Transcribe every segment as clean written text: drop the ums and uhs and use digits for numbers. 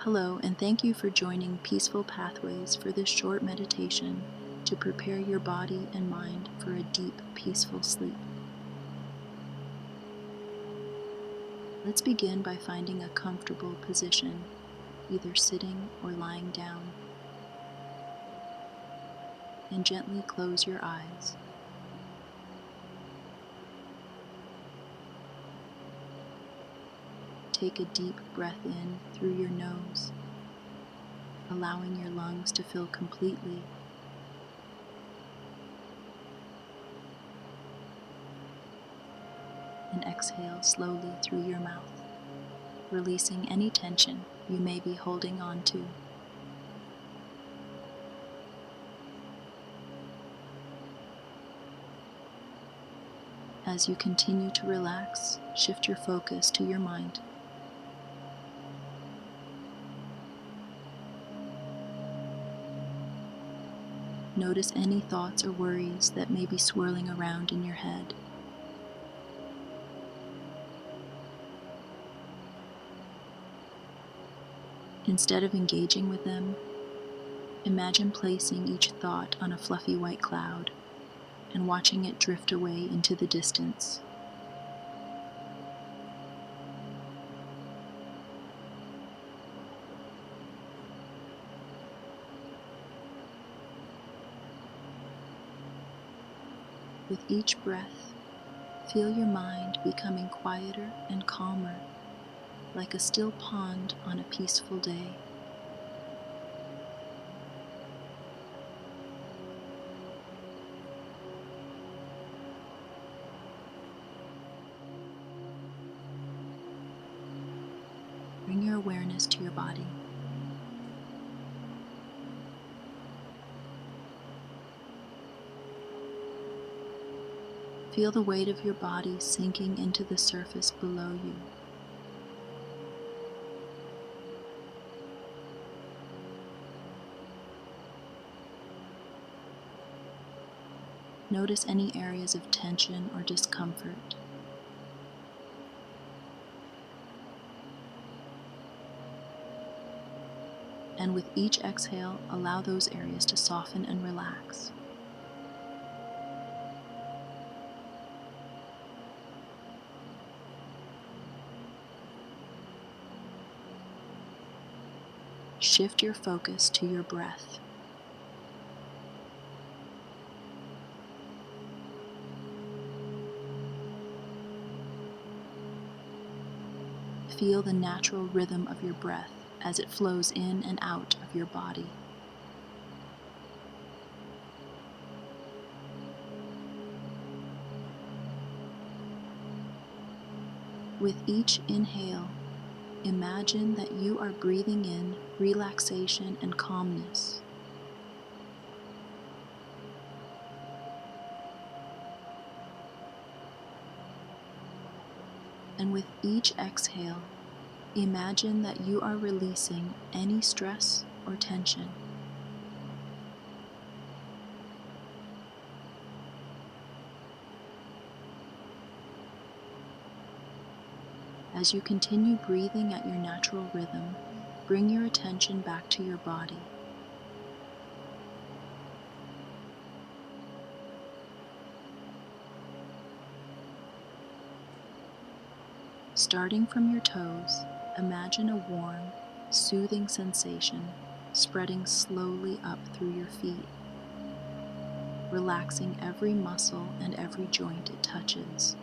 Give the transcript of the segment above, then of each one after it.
Hello, and thank you for joining Peaceful Pathways for this short meditation to prepare your body and mind for a deep, peaceful sleep. Let's begin by finding a comfortable position, either sitting or lying down, and gently close your eyes. Take a deep breath in through your nose, allowing your lungs to fill completely, and exhale slowly through your mouth, releasing any tension you may be holding on to. As you continue to relax, shift your focus to your mind. Notice any thoughts or worries that may be swirling around in your head. Instead of engaging with them, imagine placing each thought on a fluffy white cloud and watching it drift away into the distance. With each breath, feel your mind becoming quieter and calmer, like a still pond on a peaceful day. Bring your awareness to your body. Feel the weight of your body sinking into the surface below you. Notice any areas of tension or discomfort. And with each exhale, allow those areas to soften and relax. Shift your focus to your breath. Feel the natural rhythm of your breath as it flows in and out of your body. With each inhale, imagine that you are breathing in relaxation and calmness. And with each exhale, imagine that you are releasing any stress or tension. As you continue breathing at your natural rhythm, bring your attention back to your body. Starting from your toes, imagine a warm, soothing sensation spreading slowly up through your feet, relaxing every muscle and every joint it touches.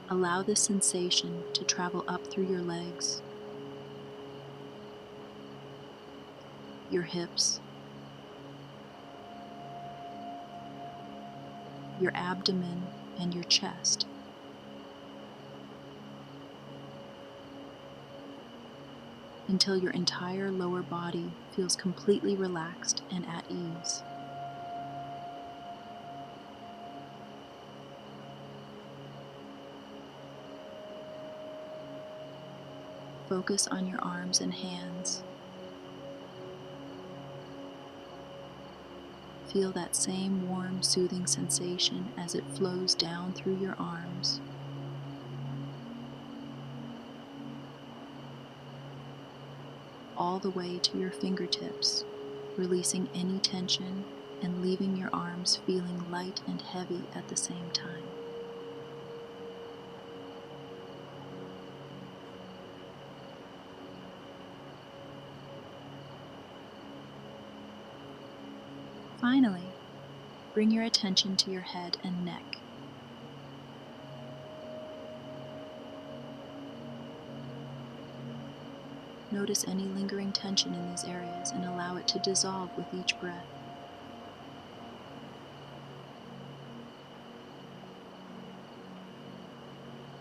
Allow this sensation to travel up through your legs, your hips, your abdomen, and your chest. Until your entire lower body feels completely relaxed and at ease. Focus on your arms and hands. Feel that same warm, soothing sensation as it flows down through your arms, all the way to your fingertips, releasing any tension and leaving your arms feeling light and heavy at the same time. Finally, bring your attention to your head and neck. Notice any lingering tension in these areas and allow it to dissolve with each breath.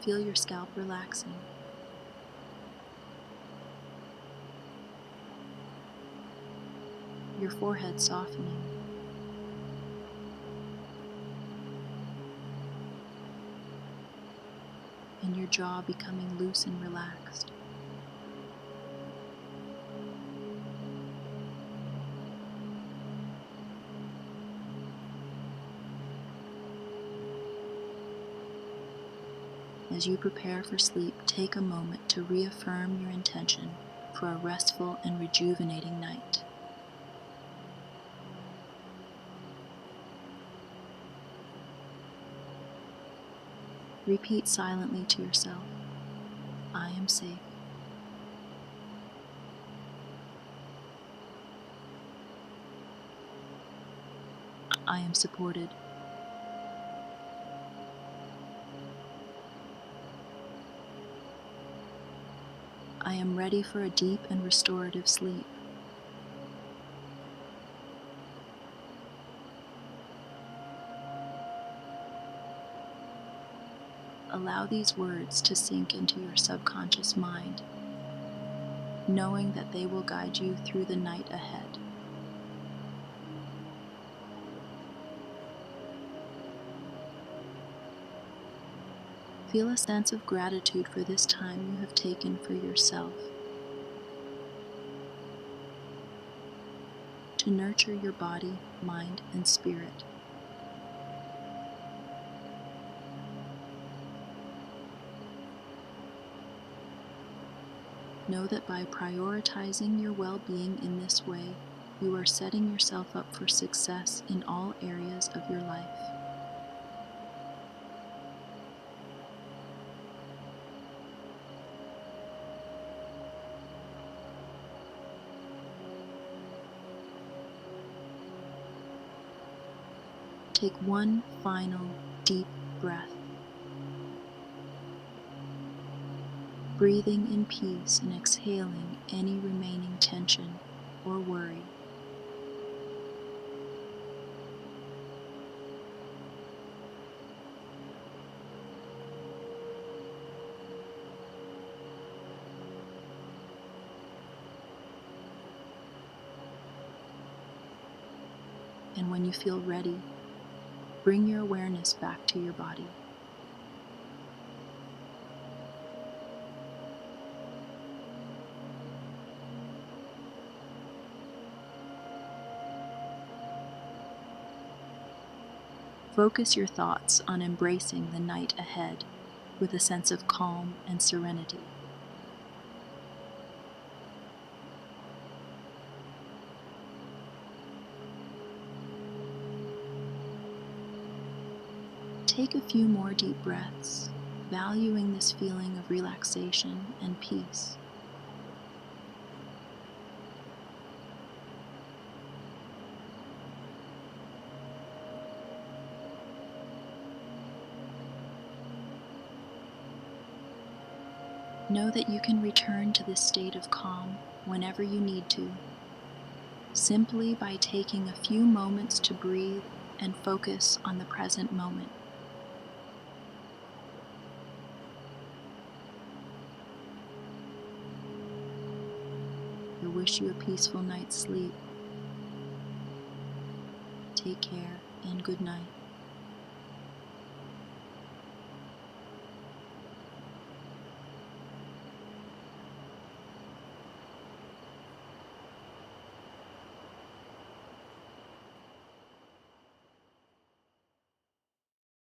Feel your scalp relaxing. Your forehead softening. And your jaw becoming loose and relaxed. As you prepare for sleep, take a moment to reaffirm your intention for a restful and rejuvenating night. Repeat silently to yourself, I am safe. I am supported. I am ready for a deep and restorative sleep. Allow these words to sink into your subconscious mind, knowing that they will guide you through the night ahead. Feel a sense of gratitude for this time you have taken for yourself, to nurture your body, mind, and spirit. Know that by prioritizing your well-being in this way, you are setting yourself up for success in all areas of your life. Take one final deep breath, breathing in peace and exhaling any remaining tension or worry. And when you feel ready, bring your awareness back to your body. Focus your thoughts on embracing the night ahead with a sense of calm and serenity. Take a few more deep breaths, valuing this feeling of relaxation and peace. Know that you can return to this state of calm whenever you need to, simply by taking a few moments to breathe and focus on the present moment. I wish you a peaceful night's sleep. Take care and good night.